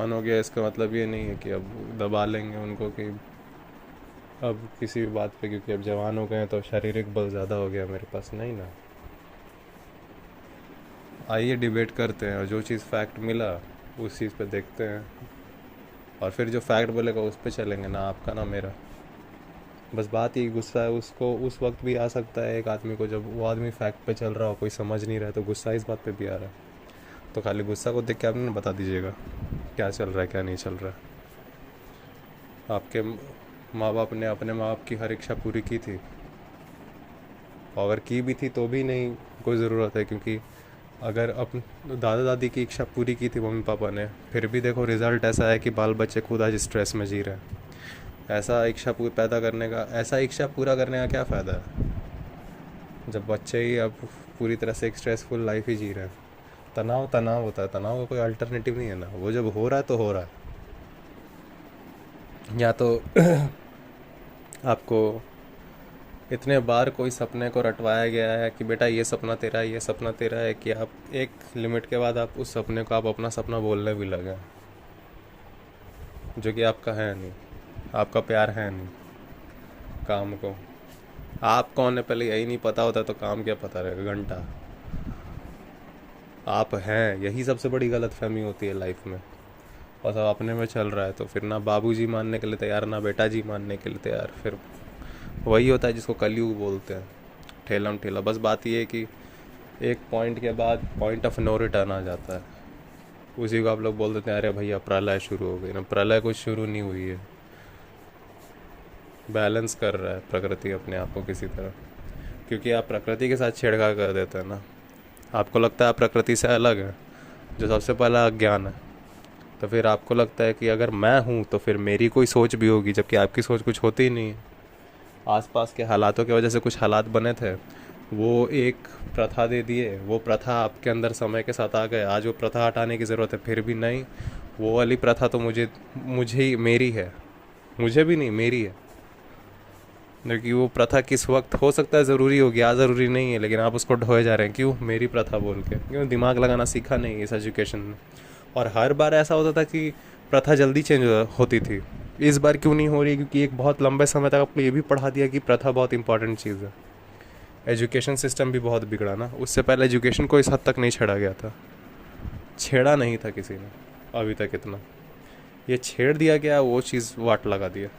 जवान हो गया इसका मतलब ये नहीं है कि अब दबा लेंगे उनको कि अब किसी भी बात पे, क्योंकि अब जवान हो गए हैं तो शारीरिक बल ज़्यादा हो गया मेरे पास, नहीं ना। आइए डिबेट करते हैं और जो चीज़ फैक्ट मिला उस चीज़ पे देखते हैं, और फिर जो फैक्ट बोलेगा उस पे चलेंगे, ना आपका ना मेरा। बस बात यही, गुस्सा है उसको उस वक्त भी आ सकता है एक आदमी को जब वो आदमी फैक्ट पे चल रहा हो, कोई समझ नहीं रहा है, तो गुस्सा इस बात पे भी आ रहा है। तो खाली गुस्सा को देख के आपने बता दीजिएगा क्या चल रहा है क्या नहीं चल रहा है। आपके माँ बाप ने अपने माँ बाप की हर इच्छा पूरी की थी, और अगर की भी थी तो भी नहीं कोई ज़रूरत है, क्योंकि अगर अपन दादा दादी की इच्छा पूरी की थी मम्मी पापा ने, फिर भी देखो रिज़ल्ट ऐसा है कि बाल बच्चे खुद आज स्ट्रेस में जी रहे हैं। ऐसा इच्छा पैदा करने का, ऐसा इच्छा पूरा करने का क्या फ़ायदा है जब बच्चे ही अब पूरी तरह से एक स्ट्रेसफुल लाइफ ही जी रहे हैं। तनाव तनाव होता है, तनाव का कोई अल्टरनेटिव नहीं है ना, वो जब हो रहा है तो हो रहा है। या तो आपको इतने बार कोई सपने को रटवाया गया है कि बेटा ये सपना तेरा है, ये सपना तेरा है, कि आप एक लिमिट के बाद आप उस सपने को आप अपना सपना बोलने भी लगे, जो कि आपका है नहीं। आपका प्यार है नहीं काम को। आप कौन है पहले यही नहीं पता होता तो काम क्या पता रहेगा घंटा। आप हैं, यही सबसे बड़ी गलत फहमी होती है लाइफ में। और सब अपने में चल रहा है तो फिर ना बाबूजी मानने के लिए तैयार, ना बेटा जी मानने के लिए तैयार। फिर वही होता है जिसको कलयुग बोलते हैं, ठेलम ठेला। बस बात ये है कि एक पॉइंट के बाद पॉइंट ऑफ नो रिटर्न आ जाता है, उसी को आप लोग बोल देते हैं अरे भैया प्रलय शुरू हो गई ना। प्रलय कुछ शुरू नहीं हुई है, बैलेंस कर रहा है प्रकृति अपने आप को किसी तरह, क्योंकि आप प्रकृति के साथ छेड़छाड़ कर देते हैं ना। आपको लगता है आप प्रकृति से अलग है, जो सबसे पहला अज्ञान है। तो फिर आपको लगता है कि अगर मैं हूँ तो फिर मेरी कोई सोच भी होगी, जबकि आपकी सोच कुछ होती ही नहीं है। आसपास के हालातों की वजह से कुछ हालात बने थे, वो एक प्रथा दे दिए, वो प्रथा आपके अंदर समय के साथ आ गए। आज वो प्रथा हटाने की ज़रूरत है, फिर भी नहीं। वो वाली प्रथा तो मुझे मुझे ही मेरी है, मुझे भी नहीं मेरी है। क्योंकि वो प्रथा किस वक्त हो सकता है ज़रूरी होगी, आज ज़रूरी नहीं है, लेकिन आप उसको ढोए जा रहे हैं। क्यों? मेरी प्रथा बोल के। क्यों? दिमाग लगाना सीखा नहीं इस एजुकेशन में। और हर बार ऐसा होता था कि प्रथा जल्दी चेंज होती थी, इस बार क्यों नहीं हो रही? क्योंकि एक बहुत लंबे समय तक आपको ये भी पढ़ा दिया कि प्रथा बहुत इंपॉर्टेंट चीज़ है। एजुकेशन सिस्टम भी बहुत बिगड़ा ना। उससे पहले एजुकेशन को इस हद तक नहीं छेड़ा गया था, छेड़ा नहीं था किसी ने अभी तक इतना। ये छेड़ दिया गया, वो चीज़ वाट लगा दिया।